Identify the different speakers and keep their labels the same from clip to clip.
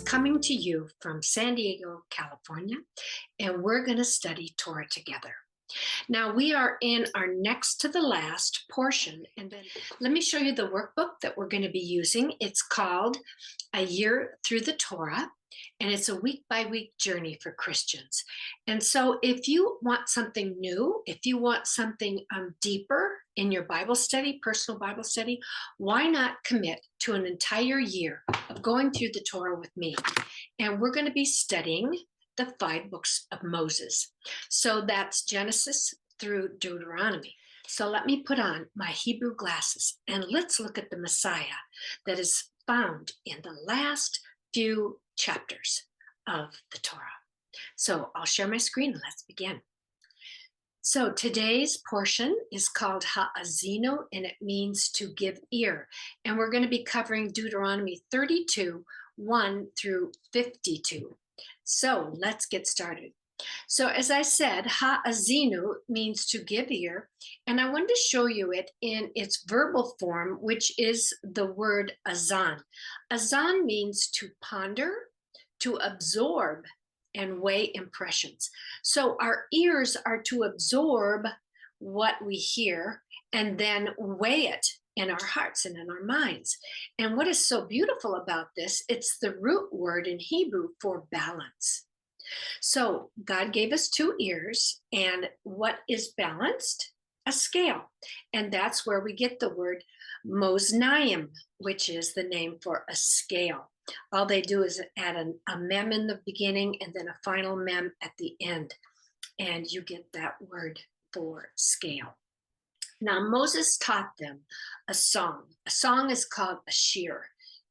Speaker 1: Coming to you from San Diego, California, and we're going to study Torah together. Now we are in our next to the last portion, and then let me show you the workbook that we're going to be using. It's called A Year Through the Torah, and it's a week-by-week journey for Christians. And so if you want something new, if you want something deeper in your Bible study, personal Bible study, why not commit to an entire year of going through the Torah with me? And we're going to be studying the 5 books of Moses. So that's Genesis through Deuteronomy. So let me put on my Hebrew glasses and let's look at the Messiah that is found in the last few chapters of the Torah. So I'll share my screen and let's begin. So today's portion is called HaAzinu, and it means to give ear. And we're going to be covering Deuteronomy 32, 1 through 52. So let's get started. So as I said, HaAzinu means to give ear, and I wanted to show you it in its verbal form, which is the word azan. Azan means to ponder, to absorb, and weigh impressions. So our ears are to absorb what we hear and then weigh it in our hearts and in our minds. And what is so beautiful about this, it's the root word in Hebrew for balance. So God gave us 2 ears, and what is balanced? A scale. And that's where we get the word Moznaim, which is the name for a scale. All they do is add a mem in the beginning and then a final mem at the end. And you get that word for scale. Now, Moses taught them a song. A song is called a shir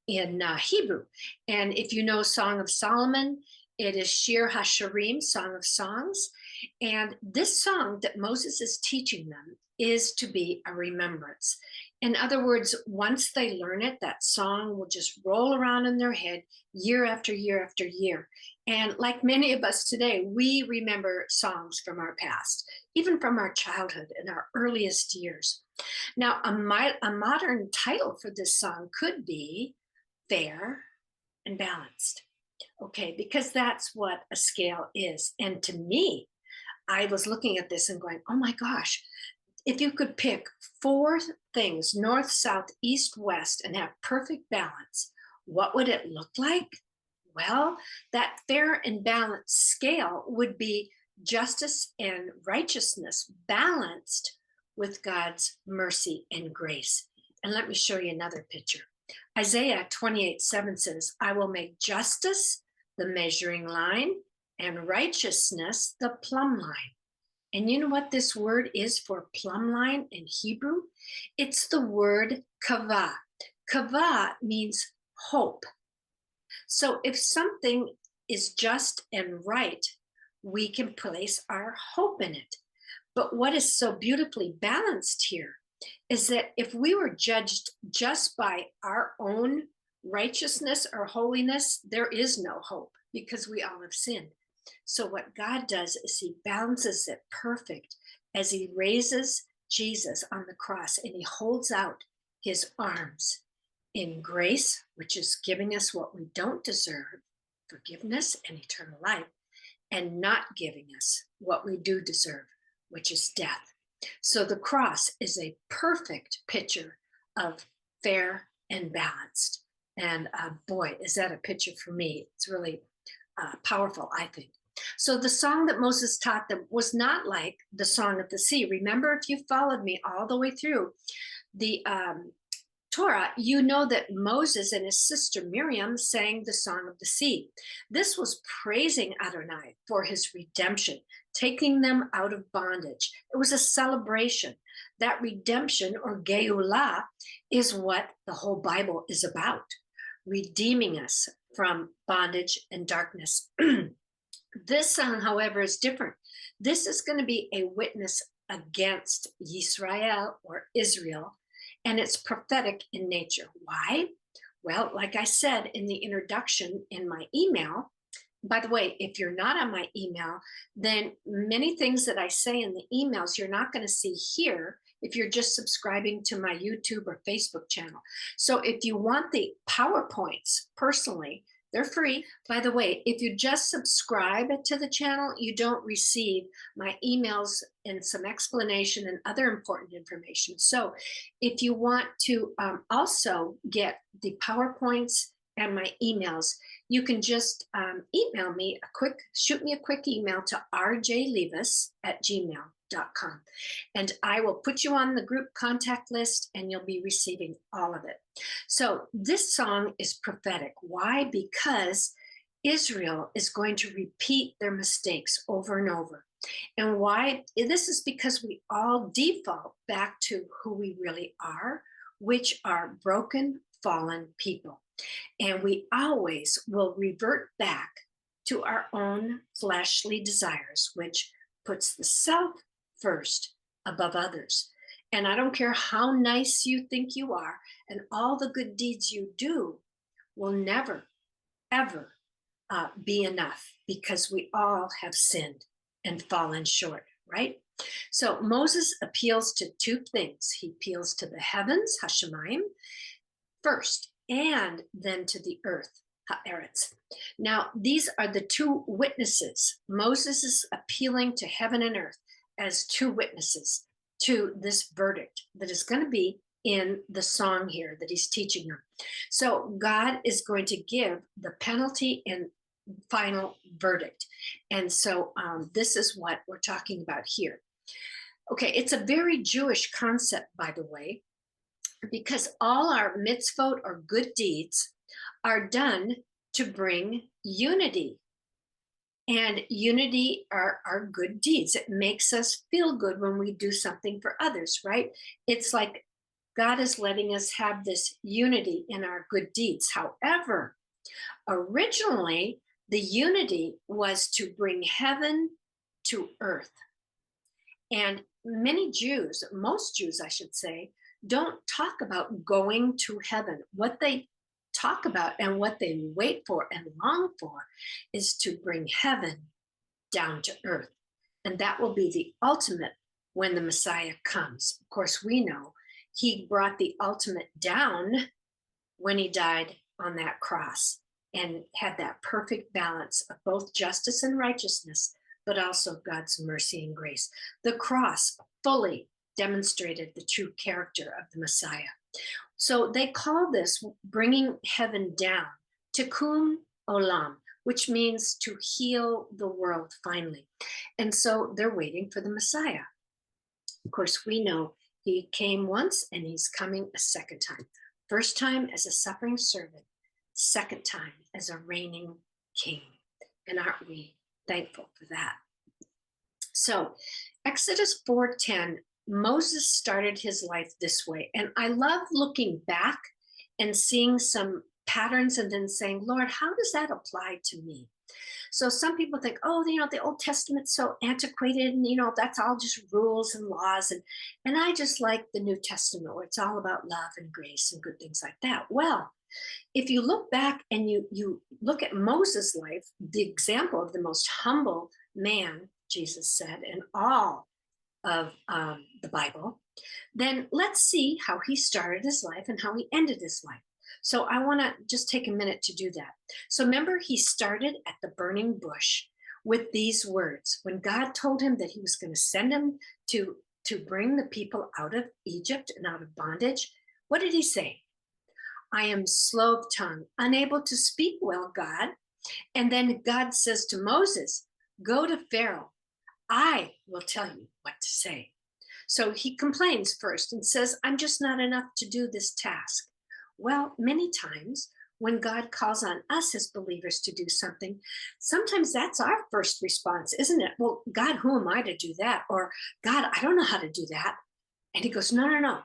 Speaker 1: in Hebrew. And if you know Song of Solomon, it is Shir HaShirim, Song of Songs. And this song that Moses is teaching them is to be a remembrance. In other words, once they learn it, that song will just roll around in their head year after year after year. And like many of us today, we remember songs from our past, even from our childhood and our earliest years. Now, a modern title for this song could be Fair and Balanced. Okay, because that's what a scale is. And to me, I was looking at this and going, oh my gosh, if you could pick 4 things, north, south, east, west, and have perfect balance, what would it look like? Well, that fair and balanced scale would be justice and righteousness balanced with God's mercy and grace. And let me show you another picture. Isaiah 28:7 says, I will make justice the measuring line and righteousness the plumb line. And you know what this word is for plumb line in Hebrew? It's the word kavah. Kavah means hope. So if something is just and right, we can place our hope in it. But what is so beautifully balanced here is that if we were judged just by our own righteousness or holiness, there is no hope because we all have sinned. So what God does is he balances it perfect as he raises Jesus on the cross and he holds out his arms in grace, which is giving us what we don't deserve, forgiveness and eternal life, and not giving us what we do deserve, which is death. So the cross is a perfect picture of fair and balanced. And boy, is that a picture for me. It's really powerful, I think. So the song that Moses taught them was not like the Song of the Sea. Remember, if you followed me all the way through the Torah, you know that Moses and his sister Miriam sang the Song of the Sea. This was praising Adonai for his redemption, taking them out of bondage. It was a celebration. That redemption, or Geulah, is what the whole Bible is about, redeeming us from bondage and darkness. This song, however, is different. This is going to be a witness against Yisrael or Israel, and it's prophetic in nature. Why? Well, like I said in the introduction in my email, by the way, if you're not on my email, then many things that I say in the emails, you're not going to see here if you're just subscribing to my YouTube or Facebook channel. So if you want the PowerPoints personally, they're free. By the way, if you just subscribe to the channel, you don't receive my emails and some explanation and other important information. So if you want to also get the PowerPoints and my emails, you can just email me shoot me a quick email to rjlevis@gmail.com. And I will put you on the group contact list and you'll be receiving all of it. So this song is prophetic. Why? Because Israel is going to repeat their mistakes over and over. And why? This is because we all default back to who we really are, which are broken, fallen people. And we always will revert back to our own fleshly desires, which puts the self first above others. And I don't care how nice you think you are, and all the good deeds you do will never, ever be enough, because we all have sinned and fallen short, right? So Moses appeals to two things. He appeals to the heavens, Hashemayim, first, and then to the earth, Haaretz. Now, these are the two witnesses. Moses is appealing to heaven and earth as two witnesses to this verdict that is going to be in the song here that he's teaching them. So God is going to give the penalty and final verdict. And so this is what we're talking about here. Okay, it's a very Jewish concept, by the way, because all our mitzvot or good deeds are done to bring unity. And unity are good deeds. It makes us feel good when we do something for others, right? It's like God is letting us have this unity in our good deeds. However, originally, the unity was to bring heaven to earth. And many Jews, most Jews, I should say, don't talk about going to heaven. What they talk about and what they wait for and long for is to bring heaven down to earth. And that will be the ultimate when the Messiah comes. Of course, we know he brought the ultimate down when he died on that cross and had that perfect balance of both justice and righteousness, but also God's mercy and grace. The cross fully demonstrated the true character of the Messiah. So they call this bringing heaven down, tikkun olam, which means to heal the world finally. And so they're waiting for the Messiah. Of course, we know he came once and he's coming a second time. First time as a suffering servant, second time as a reigning king. And aren't we thankful for that? So Exodus 4:10, Moses started his life this way. And I love looking back and seeing some patterns and then saying, Lord, how does that apply to me? So some people think, oh, the Old Testament's so antiquated and, that's all just rules and laws. And I just like the New Testament where it's all about love and grace and good things like that. Well, if you look back and you look at Moses' life, the example of the most humble man, Jesus said, in all of the Bible, then let's see how he started his life and how he ended his life. So I want to just take a minute to do that. So remember, he started at the burning bush with these words. When God told him that he was going to send him to bring the people out of Egypt and out of bondage, what did he say? I am slow of tongue, unable to speak well, God. And then God says to Moses, go to Pharaoh. I will tell you what to say. So he complains first and says, I'm just not enough to do this task. Well, many times when God calls on us as believers to do something, sometimes that's our first response, isn't it? Well, God, who am I to do that? Or God, I don't know how to do that. And he goes, no.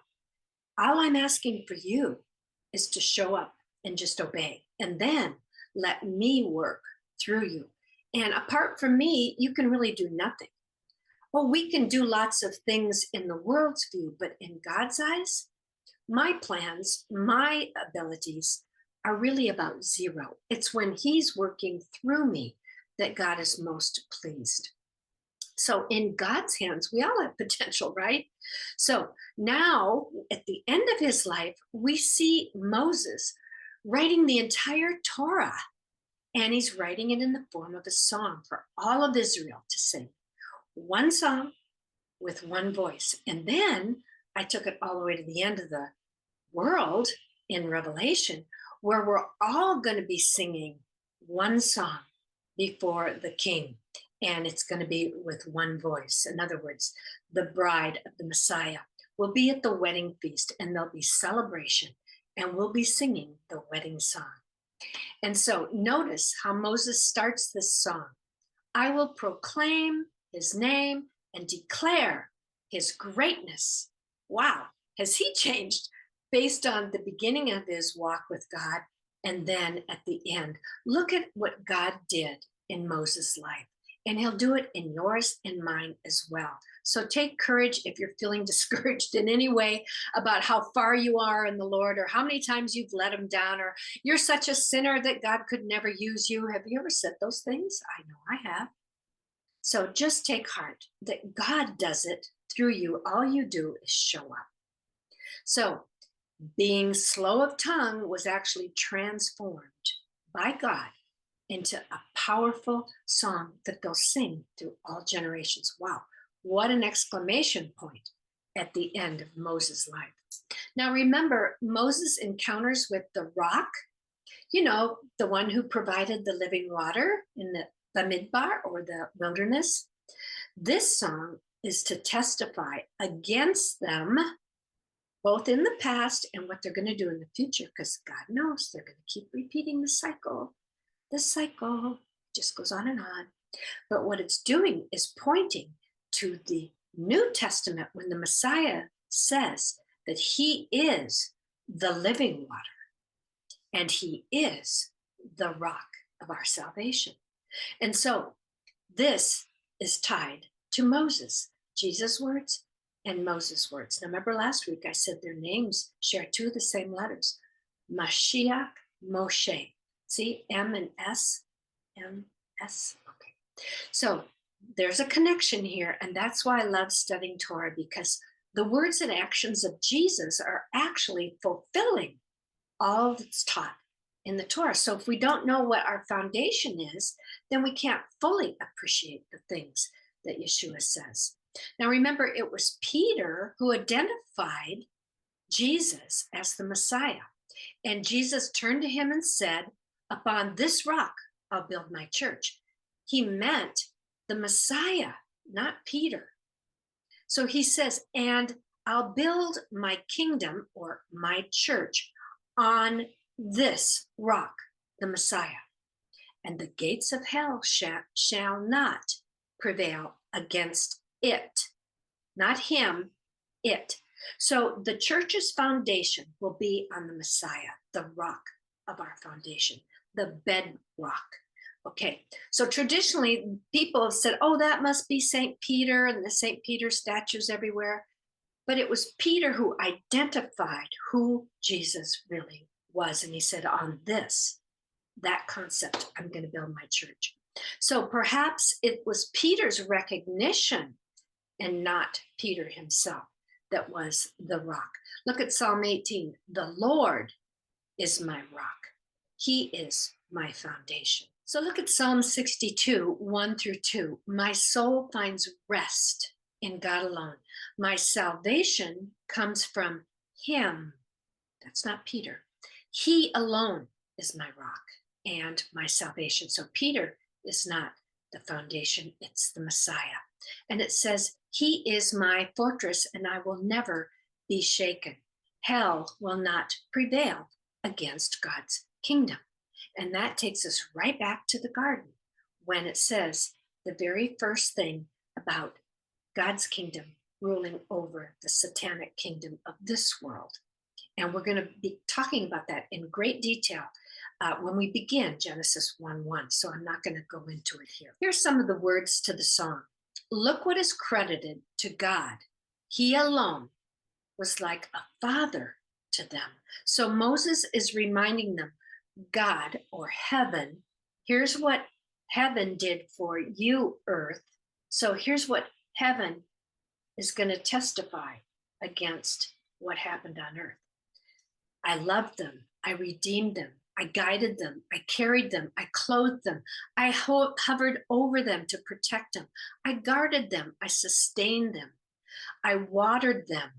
Speaker 1: All I'm asking for you is to show up and just obey. And then let me work through you. And apart from me, you can really do nothing. Well, we can do lots of things in the world's view, but in God's eyes, my plans, my abilities are really about zero. It's when he's working through me that God is most pleased. So in God's hands, we all have potential, right? So now at the end of his life, we see Moses writing the entire Torah, and he's writing it in the form of a song for all of Israel to sing. One song with one voice. And then I took it all the way to the end of the world in Revelation, where we're all going to be singing one song before the King. And it's going to be with one voice. In other words, the bride of the Messiah will be at the wedding feast, and there'll be celebration, and we'll be singing the wedding song. And so notice how Moses starts this song. I will proclaim his name and declare his greatness. Wow, has he changed based on the beginning of his walk with God and then at the end? Look at what God did in Moses' life, and he'll do it in yours and mine as well. So take courage if you're feeling discouraged in any way about how far you are in the Lord, or how many times you've let him down, or you're such a sinner that God could never use you. Have you ever said those things? I know I have. So just take heart that God does it through you. All you do is show up. So being slow of tongue was actually transformed by God into a powerful song that they'll sing through all generations. Wow, what an exclamation point at the end of Moses' life. Now remember, Moses encounters with the rock, you know, the one who provided the living water in the Midbar, or the wilderness. This song is to testify against them, both in the past and what they're going to do in the future, because God knows they're going to keep repeating the cycle. The cycle just goes on and on. But what it's doing is pointing to the New Testament, when the Messiah says that he is the living water and he is the rock of our salvation. And so this is tied to Moses, Jesus' words and Moses' words. Now remember last week I said their names share two of the same letters, Mashiach, Moshe. See, M and S, M, S, okay. So there's a connection here, and that's why I love studying Torah, because the words and actions of Jesus are actually fulfilling all that's taught in the Torah. So if we don't know what our foundation is, then we can't fully appreciate the things that Yeshua says. Now remember, it was Peter who identified Jesus as the Messiah. And Jesus turned to him and said, upon this rock, I'll build my church. He meant the Messiah, not Peter. So he says, and I'll build my kingdom, or my church, on this rock, the Messiah, and the gates of hell shall not prevail against it. Not him, it. So the church's foundation will be on the Messiah, the rock of our foundation, the bedrock. Okay, so traditionally people have said, oh, that must be St. Peter and the St. Peter statues everywhere. But it was Peter who identified who Jesus really was. And he said, on this, that concept, I'm going to build my church. So perhaps it was Peter's recognition and not Peter himself that was the rock. Look at Psalm 18. The Lord is my rock. He is my foundation. So look at Psalm 62, 1 through 2. My soul finds rest in God alone. My salvation comes from him. That's not Peter. He alone is my rock and my salvation. So Peter is not the foundation, it's the Messiah. And it says, he is my fortress and I will never be shaken. Hell will not prevail against God's kingdom. And that takes us right back to the garden, when it says the very first thing about God's kingdom ruling over the satanic kingdom of this world. And we're going to be talking about that in great detail when we begin Genesis 1:1. So I'm not going to go into it here. Here's some of the words to the song. Look what is credited to God. He alone was like a father to them. So Moses is reminding them, God, or heaven, here's what heaven did for you, earth. So here's what heaven is going to testify against what happened on earth. I loved them. I redeemed them. I guided them. I carried them. I clothed them. I hovered over them to protect them. I guarded them. I sustained them. I watered them.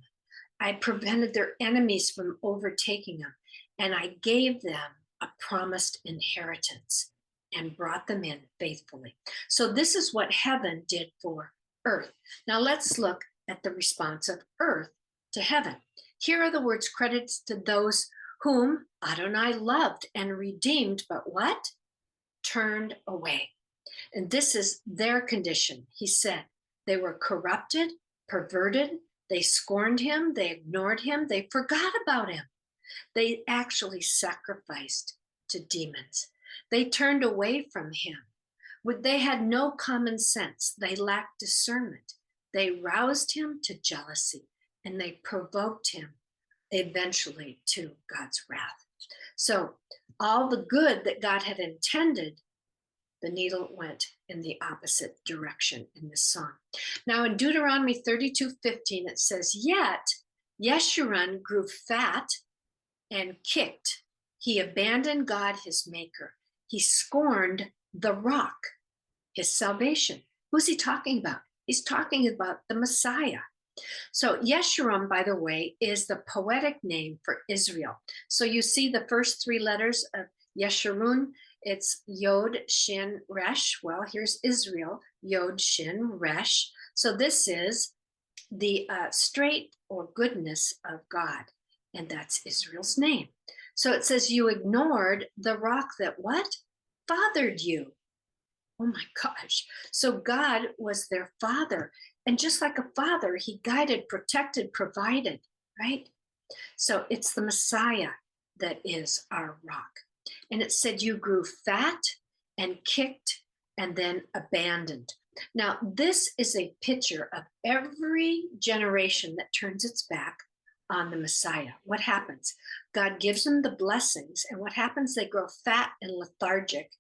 Speaker 1: I prevented their enemies from overtaking them. And I gave them a promised inheritance and brought them in faithfully. So this is what heaven did for earth. Now let's look at the response of earth to heaven. Here are the words credited to those whom Adonai loved and redeemed, but what? Turned away. And this is their condition. He said they were corrupted, perverted, they scorned him, they ignored him, they forgot about him. They actually sacrificed to demons. They turned away from him. They had no common sense. They lacked discernment. They roused him to jealousy, and they provoked him eventually to God's wrath. So all the good that God had intended, the needle went in the opposite direction in this song. Now in Deuteronomy 32:15, it says, yet Yeshurun grew fat and kicked. He abandoned God, his maker. He scorned the rock, his salvation. Who's he talking about? He's talking about the Messiah. So Yeshurun, by the way, is the poetic name for Israel. So you see the first three letters of Yeshurun, it's Yod, Shin, Resh. Well, here's Israel, Yod, Shin, Resh. So this is the straight or goodness of God, and that's Israel's name. So it says you ignored the rock that what? Fathered you. Oh my gosh. So God was their father. And just like a father, he guided, protected, provided, right? So it's the Messiah that is our rock. And it said you grew fat and kicked and then abandoned. Now, this is a picture of every generation that turns its back on the Messiah. What happens? God gives them the blessings, and what happens? They grow fat and lethargic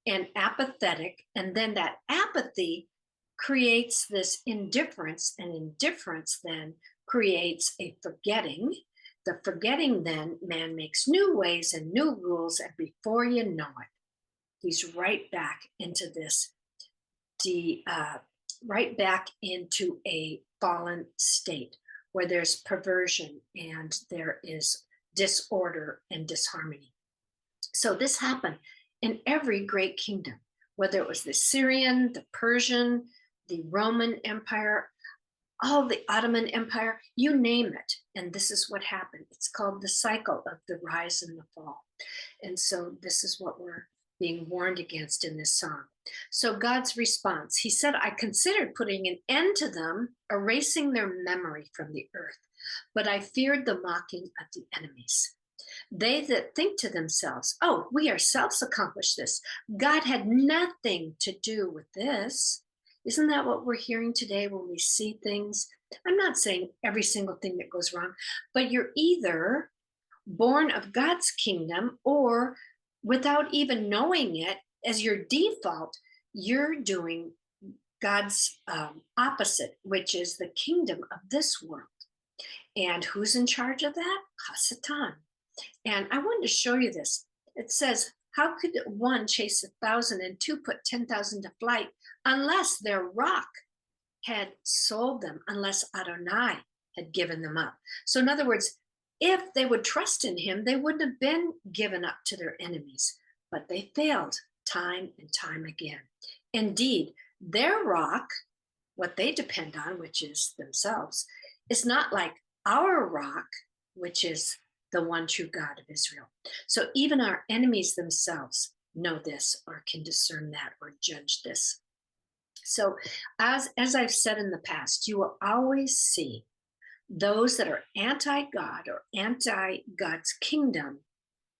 Speaker 1: and apathetic, and then that apathy creates this indifference, and indifference then creates a forgetting. The forgetting then, man makes new ways and new rules, and before you know it, he's right back into this, right back into a fallen state where there's perversion and there is disorder and disharmony. So this happened in every great kingdom, whether it was the Syrian, the Persian, the Roman Empire, all the Ottoman Empire, you name it. And this is what happened. It's called the cycle of the rise and the fall. And so this is what we're being warned against in this song. So God's response, he said, I considered putting an end to them, erasing their memory from the earth, but I feared the mocking of the enemies. They that think to themselves, oh, we ourselves accomplished this. God had nothing to do with this. Isn't that what we're hearing today when we see things? I'm not saying every single thing that goes wrong, but you're either born of God's kingdom, or without even knowing it, as your default, you're doing God's opposite, which is the kingdom of this world. And who's in charge of that? HaSatan. And I wanted to show you this. It says, how could one chase 1,000 and two put 10,000 to flight unless their rock had sold them, unless Adonai had given them up? So in other words, if they would trust in him, they wouldn't have been given up to their enemies, but they failed time and time again. Indeed, their rock, what they depend on, which is themselves, is not like our rock, which is the one true God of Israel. So even our enemies themselves know this, or can discern that, or judge this. So as I've said in the past, you will always see those that are anti-God or anti-God's kingdom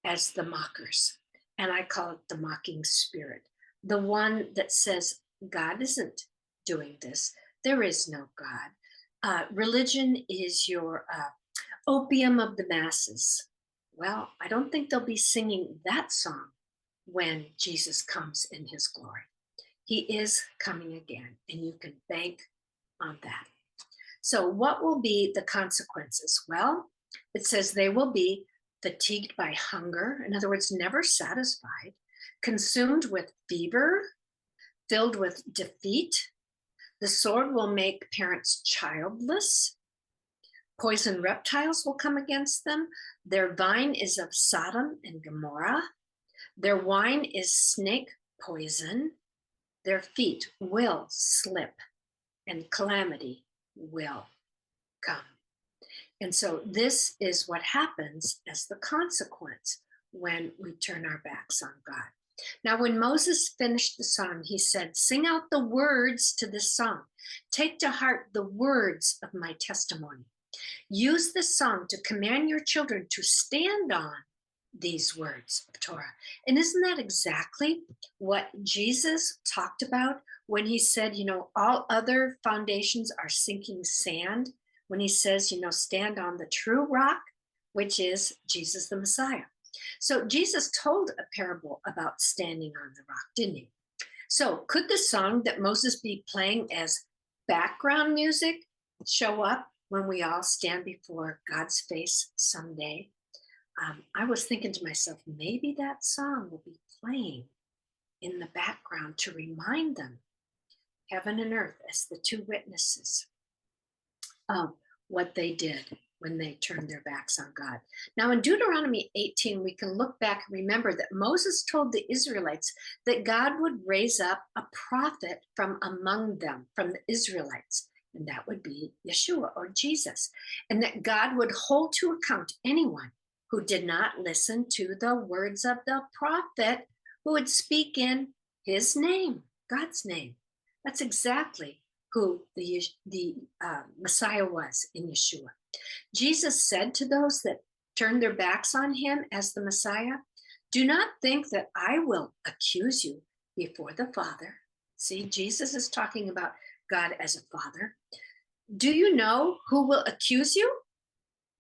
Speaker 1: as the mockers. And I call it the mocking spirit. The one that says, God isn't doing this. There is no God. Religion is your opium of the masses. Well, I don't think they'll be singing that song when Jesus comes in his glory. He is coming again, and you can bank on that. So what will be the consequences? Well, it says they will be fatigued by hunger, in other words, never satisfied, consumed with fever, filled with defeat. The sword will make parents childless. Poison reptiles will come against them. Their vine is of Sodom and Gomorrah. Their wine is snake poison. Their feet will slip, and calamity will come. And so this is what happens as the consequence when we turn our backs on God. Now, when Moses finished the song, he said, "Sing out the words to this song. Take to heart the words of my testimony. Use this song to command your children to stand on these words of Torah." And isn't that exactly what Jesus talked about when he said, all other foundations are sinking sand? When he says, stand on the true rock, which is Jesus the Messiah. So Jesus told a parable about standing on the rock, didn't he? So could the song that Moses be playing as background music show up when we all stand before God's face someday? I was thinking to myself, maybe that song will be playing in the background to remind them, heaven and earth as the two witnesses, of what they did when they turned their backs on God. Now, in Deuteronomy 18, we can look back and remember that Moses told the Israelites that God would raise up a prophet from among them, from the Israelites, and that would be Yeshua or Jesus, and that God would hold to account anyone who did not listen to the words of the prophet who would speak in his name, God's name. That's exactly who the Messiah was in Yeshua. Jesus said to those that turned their backs on him as the Messiah, "Do not think that I will accuse you before the Father." See, Jesus is talking about God as a father. "Do you know who will accuse you?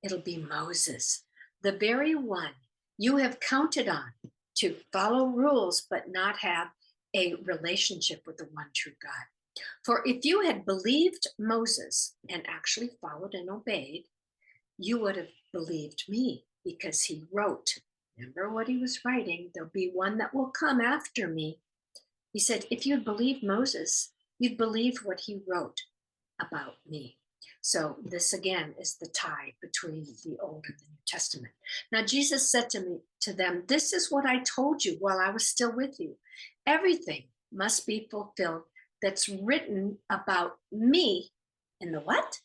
Speaker 1: It'll be Moses, the very one you have counted on to follow rules but not have a relationship with the one true God. For if you had believed Moses and actually followed and obeyed, you would have believed me because he wrote." Remember what he was writing? "There'll be one that will come after me." He said, if you'd believed Moses, you'd believe what he wrote about me. So this again is the tie between the Old and the New Testament. Now Jesus said to them, "This is what I told you while I was still with you. Everything must be fulfilled that's written about me in the what?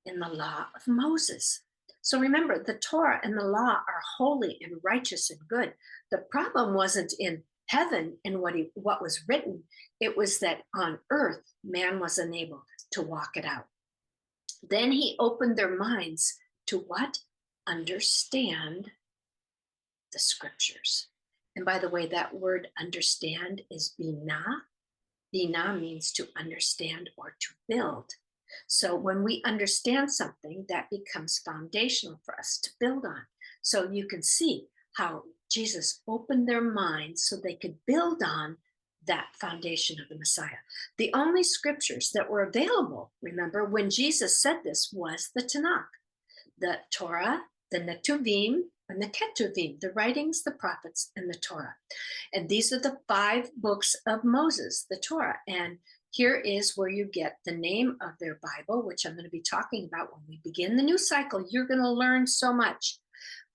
Speaker 1: In the law of Moses." So remember, the Torah and the law are holy and righteous and good. The problem wasn't in heaven and what was written. It was that on earth, man was unable to walk it out. Then he opened their minds to what? Understand the scriptures. And by the way, that word understand is binah. Binah means to understand or to build. So when we understand something, that becomes foundational for us to build on. So you can see how Jesus opened their minds so they could build on that foundation of the Messiah. The only scriptures that were available, remember, when Jesus said this, was the Tanakh, the Torah, the Netuvim, and the Ketuvim, the writings, the prophets, and the Torah. And these are the 5 books of Moses, the Torah. And here is where you get the name of their Bible, which I'm going to be talking about when we begin the new cycle. You're going to learn so much.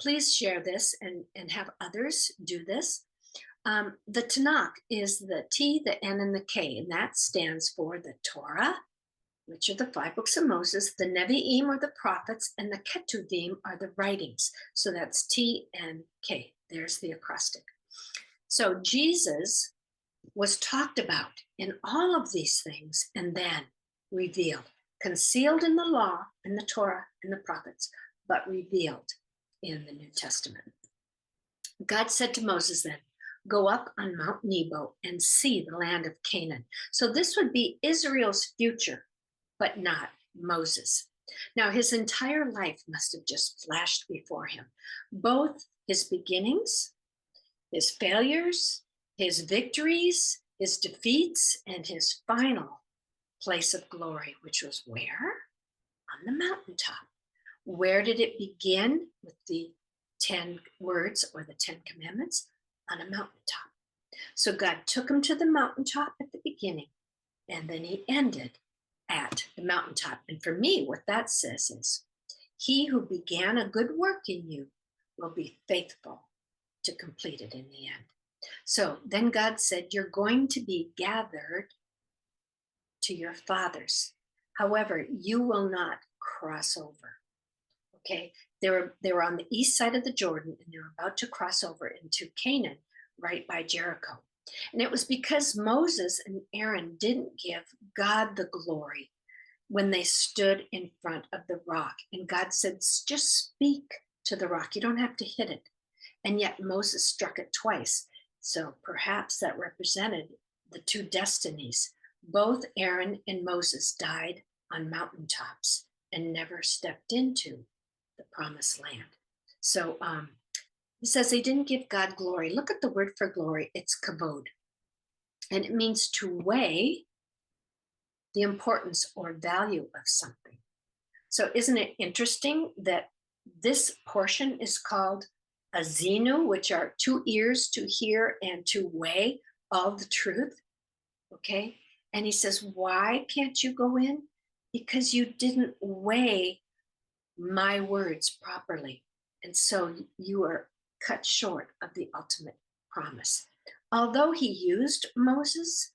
Speaker 1: Please share this and have others do this. The Tanakh is the T, the N, and the K, and that stands for the Torah, which are the 5 books of Moses, the Nevi'im are the prophets, and the Ketuvim are the writings. So that's T, N, K. There's the acrostic. So Jesus was talked about in all of these things and then revealed, concealed in the law and the Torah and the prophets, but revealed in the New Testament. God said to Moses then, "Go up on Mount Nebo and see the land of Canaan." So this would be Israel's future, but not Moses. Now, his entire life must have just flashed before him, both his beginnings, his failures, his victories, his defeats, and his final place of glory, which was where? On the mountaintop. Where did it begin with the 10 words or the 10 commandments? On a mountaintop. So God took him to the mountaintop at the beginning, and then he ended at the mountaintop. And for me, what that says is, he who began a good work in you will be faithful to complete it in the end. So then God said, you're going to be gathered to your fathers. However, you will not cross over. Okay, they were on the east side of the Jordan, and they were about to cross over into Canaan, right by Jericho. And it was because Moses and Aaron didn't give God the glory when they stood in front of the rock. And God said, just speak to the rock. You don't have to hit it. And yet Moses struck it twice. So perhaps that represented the two destinies. Both Aaron and Moses died on mountaintops and never stepped into the promised land. So he says they didn't give God glory. Look at the word for glory. It's kavod. And it means to weigh the importance or value of something. So isn't it interesting that this portion is called HaAzinu, which are 2 ears to hear and to weigh all the truth? Okay. And he says, why can't you go in? Because you didn't weigh my words properly. And so you are cut short of the ultimate promise. Although he used Moses,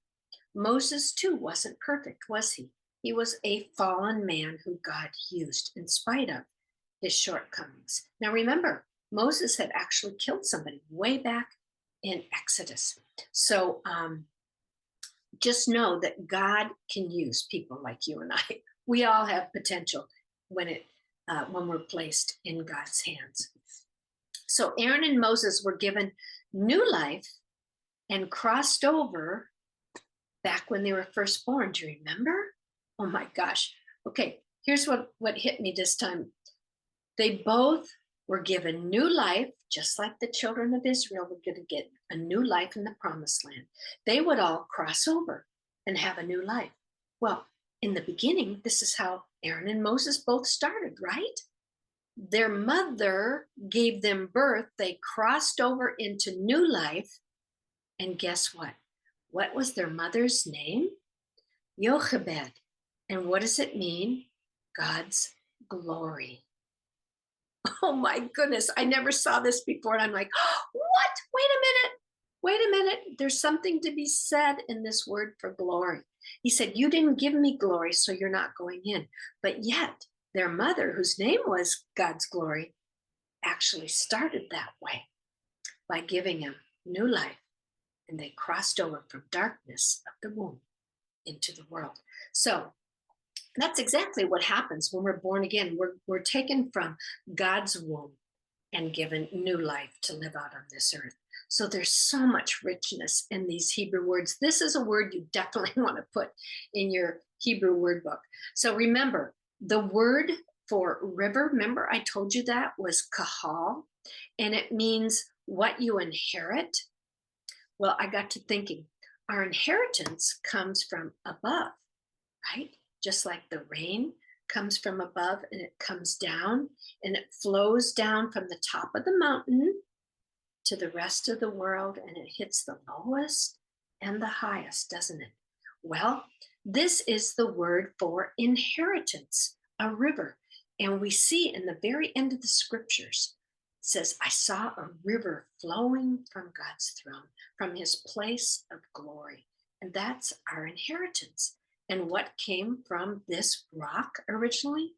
Speaker 1: Moses too wasn't perfect, was he? He was a fallen man who God used in spite of his shortcomings. Now remember, Moses had actually killed somebody way back in Exodus. So just know that God can use people like you and I. We all have potential when we're placed in God's hands. So Aaron and Moses were given new life and crossed over back when they were first born. Do you remember? Oh my gosh. Okay, here's what hit me this time. They both were given new life, just like the children of Israel were going to get a new life in the promised land. They would all cross over and have a new life. Well, in the beginning, this is how Aaron and Moses both started, right? Their mother gave them birth. They crossed over into new life. And guess what? What was their mother's name? Jochebed. And what does it mean? God's glory. Oh my goodness, I never saw this before. And I'm like, oh, what? Wait a minute. There's something to be said in this word for glory. He said, you didn't give me glory, so you're not going in. But yet their mother, whose name was God's glory, actually started that way by giving him new life. And they crossed over from darkness of the womb into the world. So that's exactly what happens when we're born again. We're taken from God's womb and given new life to live out on this earth. So there's so much richness in these Hebrew words. This is a word you definitely want to put in your Hebrew word book. So remember, the word for river, remember I told you that was kahal, and it means what you inherit. Well, I got to thinking, our inheritance comes from above, right? Just like the rain comes from above and it comes down and it flows down from the top of the mountain to the rest of the world, and it hits the lowest and the highest, doesn't it? Well, this is the word for inheritance, a river. And we see in the very end of the scriptures, it says, I saw a river flowing from God's throne, from his place of glory. And that's our inheritance. And what came from this rock originally?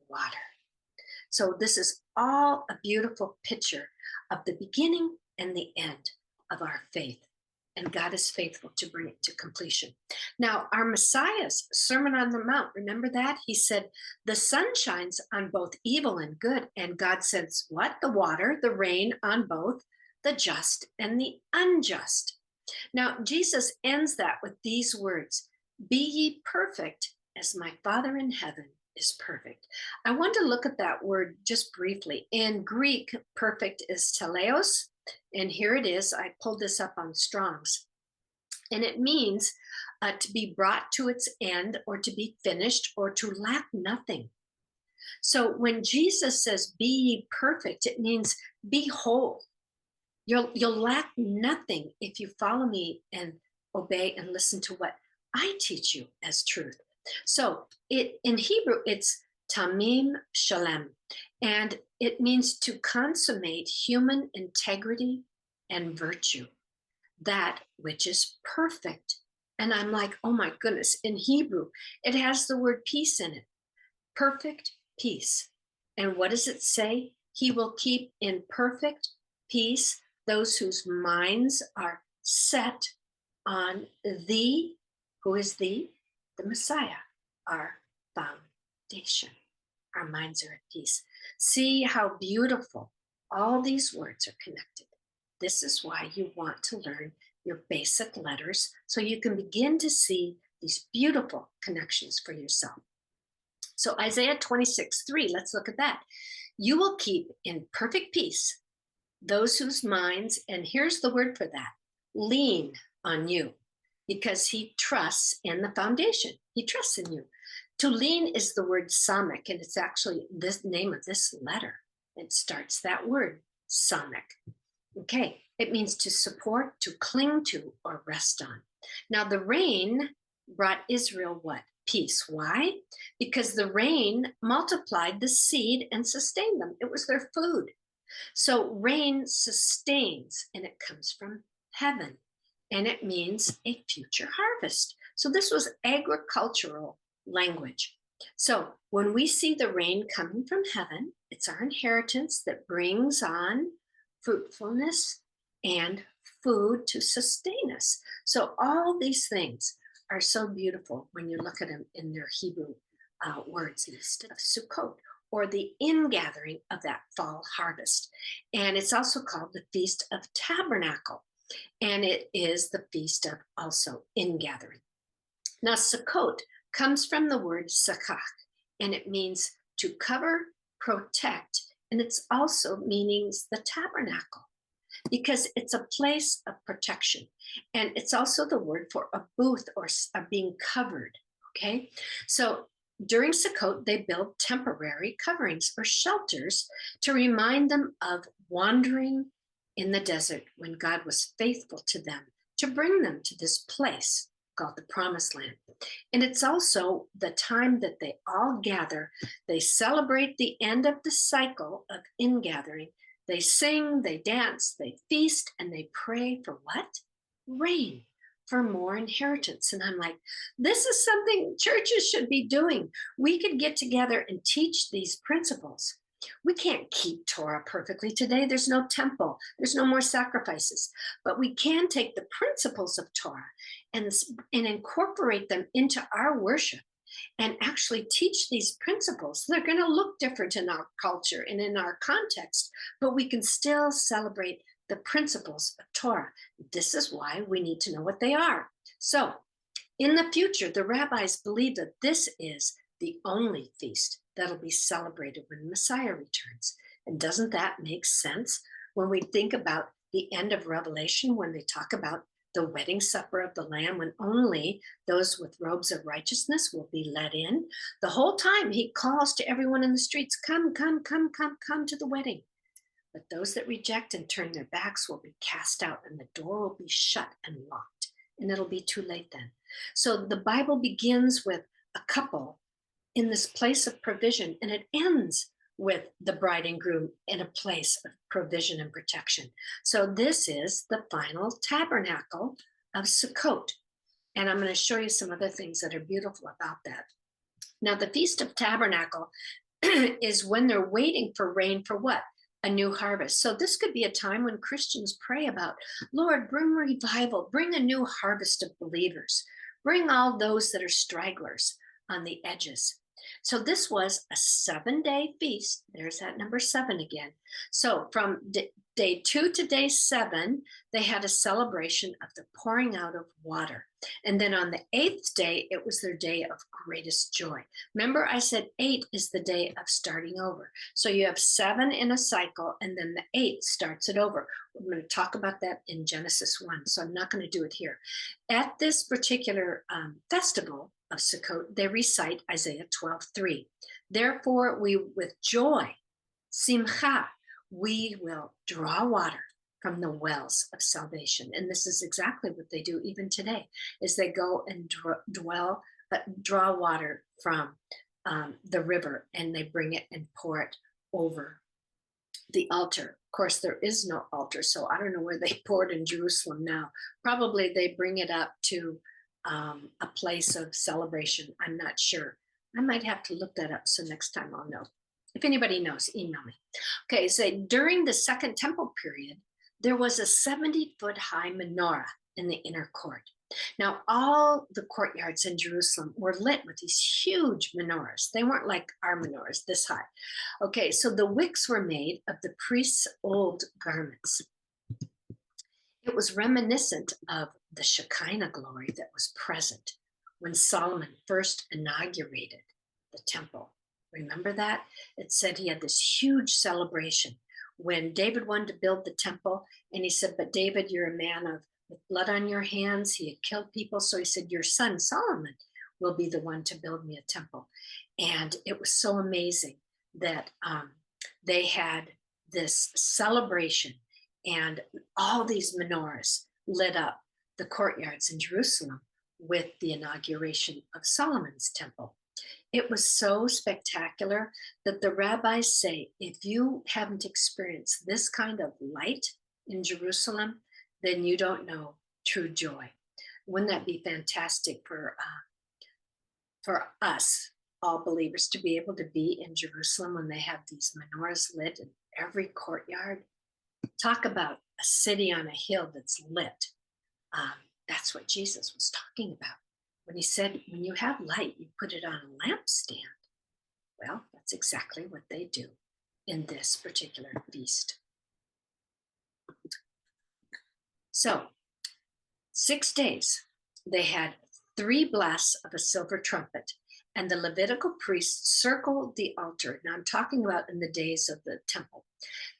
Speaker 1: Water. So this is all a beautiful picture of the beginning and the end of our faith. And God is faithful to bring it to completion. Now, our Messiah's Sermon on the Mount, remember that? He said, the sun shines on both evil and good. And God says, what? The water, the rain on both the just and the unjust. Now, Jesus ends that with these words, be ye perfect as my Father in heaven is perfect. I want to look at that word just briefly. In Greek, perfect is teleos. And here it is. I pulled this up on Strong's. And it means to be brought to its end, or to be finished, or to lack nothing. So when Jesus says, be ye perfect, it means be whole. You'll lack nothing if you follow me and obey and listen to what I teach you as truth. So in Hebrew, it's tamim shalem, and it means to consummate human integrity and virtue, that which is perfect. And I'm like, oh my goodness, in Hebrew, it has the word peace in it. Perfect peace. And what does it say? He will keep in perfect peace those whose minds are set on thee. Who is thee? The Messiah, our foundation. Our minds are at peace. See how beautiful all these words are connected. This is why you want to learn your basic letters, so you can begin to see these beautiful connections for yourself. So Isaiah 26:3, let's look at that. You will keep in perfect peace those whose minds, and here's the word for that, lean on you, because he trusts in the foundation. He trusts in you. To lean is the word samek, and it's actually this name of this letter. It starts that word, samek. Okay, it means to support, to cling to, or rest on. Now the rain brought Israel what? Peace. Why? Because the rain multiplied the seed and sustained them. It was their food. So rain sustains, and it comes from heaven, and it means a future harvest. So this was agricultural language. So when we see the rain coming from heaven, it's our inheritance that brings on fruitfulness and food to sustain us. So all these things are so beautiful when you look at them in their Hebrew words, instead of Sukkot, or the ingathering of that fall harvest. And it's also called the Feast of Tabernacle, and it is the feast of also ingathering. Now Sukkot comes from the word sakach, and it means to cover, protect, and it's also means the tabernacle, because it's a place of protection. And it's also the word for a booth, or being covered, okay? So during Sukkot, they build temporary coverings or shelters to remind them of wandering in the desert when God was faithful to them to bring them to this place called the Promised Land. And it's also the time that they all gather. They celebrate the end of the cycle of ingathering. They sing, they dance, they feast, and they pray for what? Rain, for more inheritance. And I'm like, this is something churches should be doing. We could get together and teach these principles. We can't keep Torah perfectly today. There's no temple. There's no more sacrifices. But we can take the principles of Torah and incorporate them into our worship, and actually teach these principles. They're going to look different in our culture and in our context, but we can still celebrate the principles of Torah. This is why we need to know what they are. So in the future, the rabbis believe that this is the only feast that'll be celebrated when Messiah returns. And doesn't that make sense when we think about the end of Revelation, when they talk about the wedding supper of the Lamb, when only those with robes of righteousness will be let in? The whole time he calls to everyone in the streets, come, come, come, come, come to the wedding. But those that reject and turn their backs will be cast out, and the door will be shut and locked, and it'll be too late then. So the Bible begins with a couple in this place of provision, and it ends with the bride and groom in a place of provision and protection. So this is the final tabernacle of Sukkot. And I'm going to show you some other things that are beautiful about that. Now, the Feast of Tabernacle is when they're waiting for rain for what? A new harvest. So this could be a time when Christians pray about, Lord, bring revival, bring a new harvest of believers, bring all those that are stragglers on the edges. So this was a 7-day feast. There's that number 7 again. So from day 2 to day 7, they had a celebration of the pouring out of water. And then on the 8th day, it was their day of greatest joy. Remember, I said 8 is the day of starting over. So you have 7 in a cycle, and then the 8 starts it over. We're going to talk about that in Genesis 1, so I'm not going to do it here. At this particular festival of Sukkot, they recite Isaiah 12:3. Therefore, we with joy, simcha, we will draw water from the wells of salvation. And this is exactly what they do even today, is they go and draw water from the river, and they bring it and pour it over the altar. Of course, there is no altar, so I don't know where they pour it in Jerusalem now. Probably they bring it up to a place of celebration. I'm not sure. I might have to look that up, so next time I'll know. If anybody knows, email me. Okay, so during the Second Temple period, there was a 70-foot high menorah in the inner court. Now, all the courtyards in Jerusalem were lit with these huge menorahs. They weren't like our menorahs this high. Okay, so the wicks were made of the priests' old garments. It was reminiscent of the Shekinah glory that was present when Solomon first inaugurated the temple. Remember that? It said he had this huge celebration when David wanted to build the temple, and he said, but David, you're a man of with blood on your hands. He had killed people. So he said, your son Solomon will be the one to build me a temple. And it was so amazing that they had this celebration, and all these menorahs lit up the courtyards in Jerusalem with the inauguration of Solomon's temple. It was so spectacular that the rabbis say, if you haven't experienced this kind of light in Jerusalem, then you don't know true joy. Wouldn't that be fantastic for us, all believers, to be able to be in Jerusalem when they have these menorahs lit in every courtyard? Talk about a city on a hill that's lit. That's what Jesus was talking about when he said, when you have light, you put it on a lampstand. Well, that's exactly what they do in this particular feast. So 6 days, they had 3 blasts of a silver trumpet, and the Levitical priests circled the altar. Now I'm talking about in the days of the temple.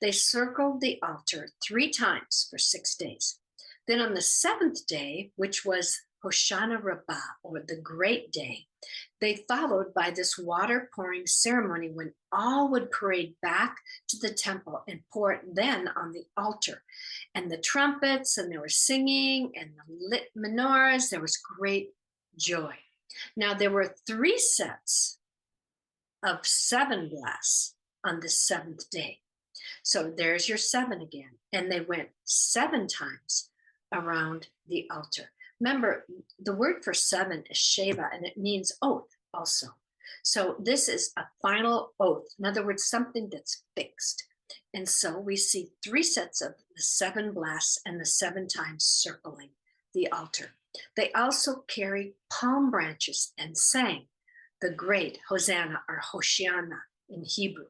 Speaker 1: They circled the altar 3 times for 6 days. Then on the 7th day, which was Hoshana Rabbah, or the great day, they followed by this water pouring ceremony when all would parade back to the temple and pour it then on the altar. And the trumpets, and they were singing, and the lit menorahs, there was great joy. Now there were 3 sets of 7 blasts on the 7th day. So there's your 7 again. And they went 7 times around the altar. Remember, the word for 7 is sheva, and it means oath also. So this is a final oath. In other words, something that's fixed. And so we see 3 sets of the 7 blasts and the 7 times circling the altar. They also carried palm branches and sang the great Hosanna, or Hoshiana in Hebrew.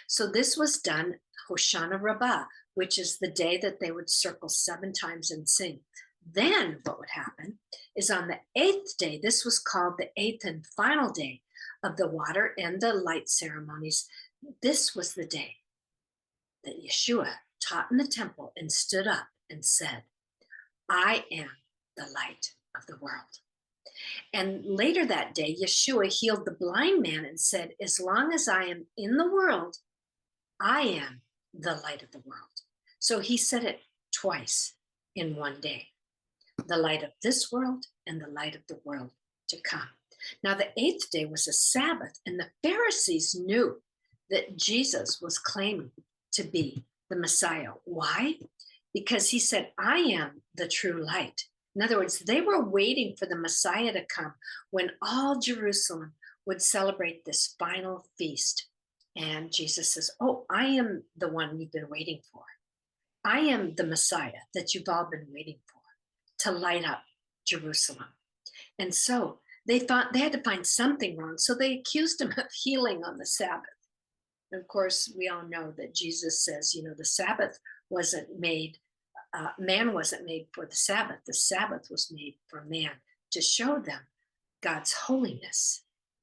Speaker 1: So this was done Hoshana Rabbah, which is the day that they would circle 7 times and sing. Then what would happen is on the 8th day, this was called the 8th and final day of the water and the light ceremonies. This was the day that Yeshua taught in the temple and stood up and said, I am the light of the world. And later that day, Yeshua healed the blind man and said, as long as I am in the world, I am the light of the world. So he said it twice in one day. The light of this world and the light of the world to come. Now, the 8th day was a Sabbath, and the Pharisees knew that Jesus was claiming to be the Messiah. Why? Because he said, I am the true light. In other words, they were waiting for the Messiah to come when all Jerusalem would celebrate this final feast. And Jesus says, oh, I am the one you've been waiting for. I am the Messiah that you've all been waiting for, to light up Jerusalem. And so they thought they had to find something wrong. So they accused him of healing on the Sabbath. And of course, we all know that Jesus says, the Sabbath wasn't made, man wasn't made for the Sabbath. The Sabbath was made for man to show them God's holiness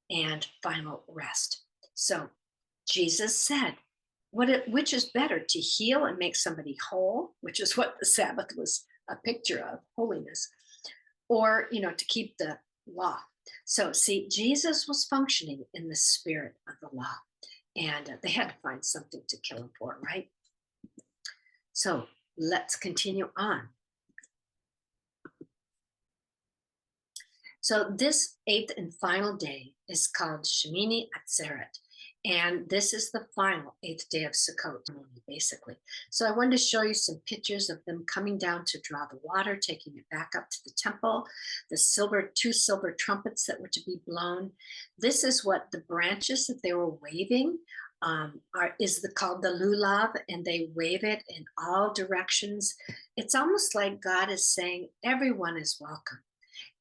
Speaker 1: and final rest. So Jesus said, which is better, to heal and make somebody whole, which is what the Sabbath was a picture of, holiness, or, to keep the law. So see, Jesus was functioning in the spirit of the law, and they had to find something to kill him for, right? So let's continue on. So this 8th and final day is called Shemini Atzeret. And this is the final 8th day of Sukkot, basically. So I wanted to show you some pictures of them coming down to draw the water, taking it back up to the temple, the two silver trumpets that were to be blown. This is what the branches that they were waving called the lulav, and they wave it in all directions. It's almost like God is saying, everyone is welcome.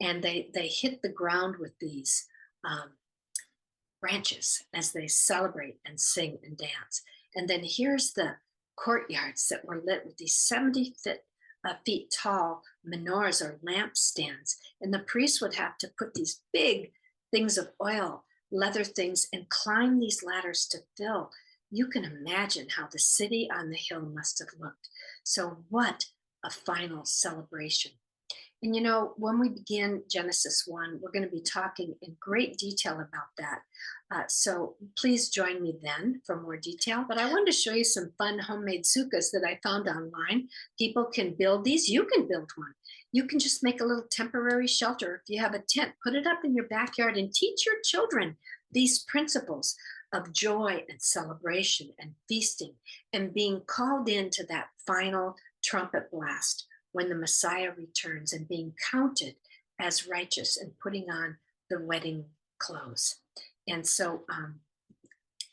Speaker 1: And they hit the ground with these branches as they celebrate and sing and dance. And then here's the courtyards that were lit with these 70 feet tall menorahs or lampstands. And the priests would have to put these big things of oil, leather things, and climb these ladders to fill. You can imagine how the city on the hill must have looked. So what a final celebration. And when we begin Genesis 1, we're going to be talking in great detail about that. So please join me then for more detail. But I wanted to show you some fun homemade sukkahs that I found online. People can build these. You can build one. You can just make a little temporary shelter. If you have a tent, put it up in your backyard and teach your children these principles of joy and celebration and feasting and being called into that final trumpet blast when the Messiah returns and being counted as righteous and putting on the wedding clothes. And so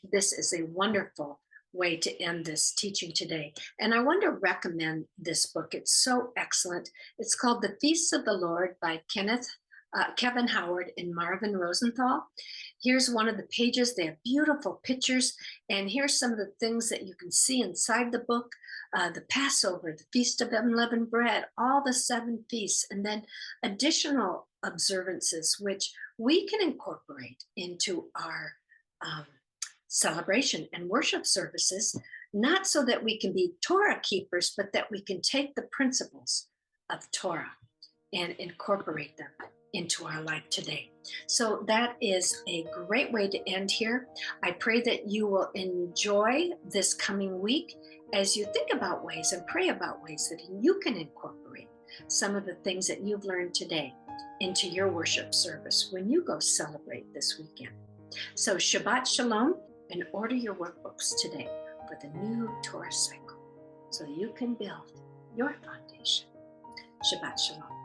Speaker 1: this is a wonderful way to end this teaching today. And I want to recommend this book. It's so excellent. It's called The Feasts of the Lord by Kevin Howard and Marvin Rosenthal. Here's one of the pages. They have beautiful pictures. And here's some of the things that you can see inside the book. The Passover, the Feast of Unleavened Bread, all the 7 feasts, and then additional observances, which we can incorporate into our celebration and worship services, not so that we can be Torah keepers, but that we can take the principles of Torah and incorporate them into our life today. So that is a great way to end here. I pray that you will enjoy this coming week as you think about ways and pray about ways that you can incorporate some of the things that you've learned today into your worship service when you go celebrate this weekend. So Shabbat Shalom, and order your workbooks today for the new Torah cycle so you can build your foundation. Shabbat Shalom.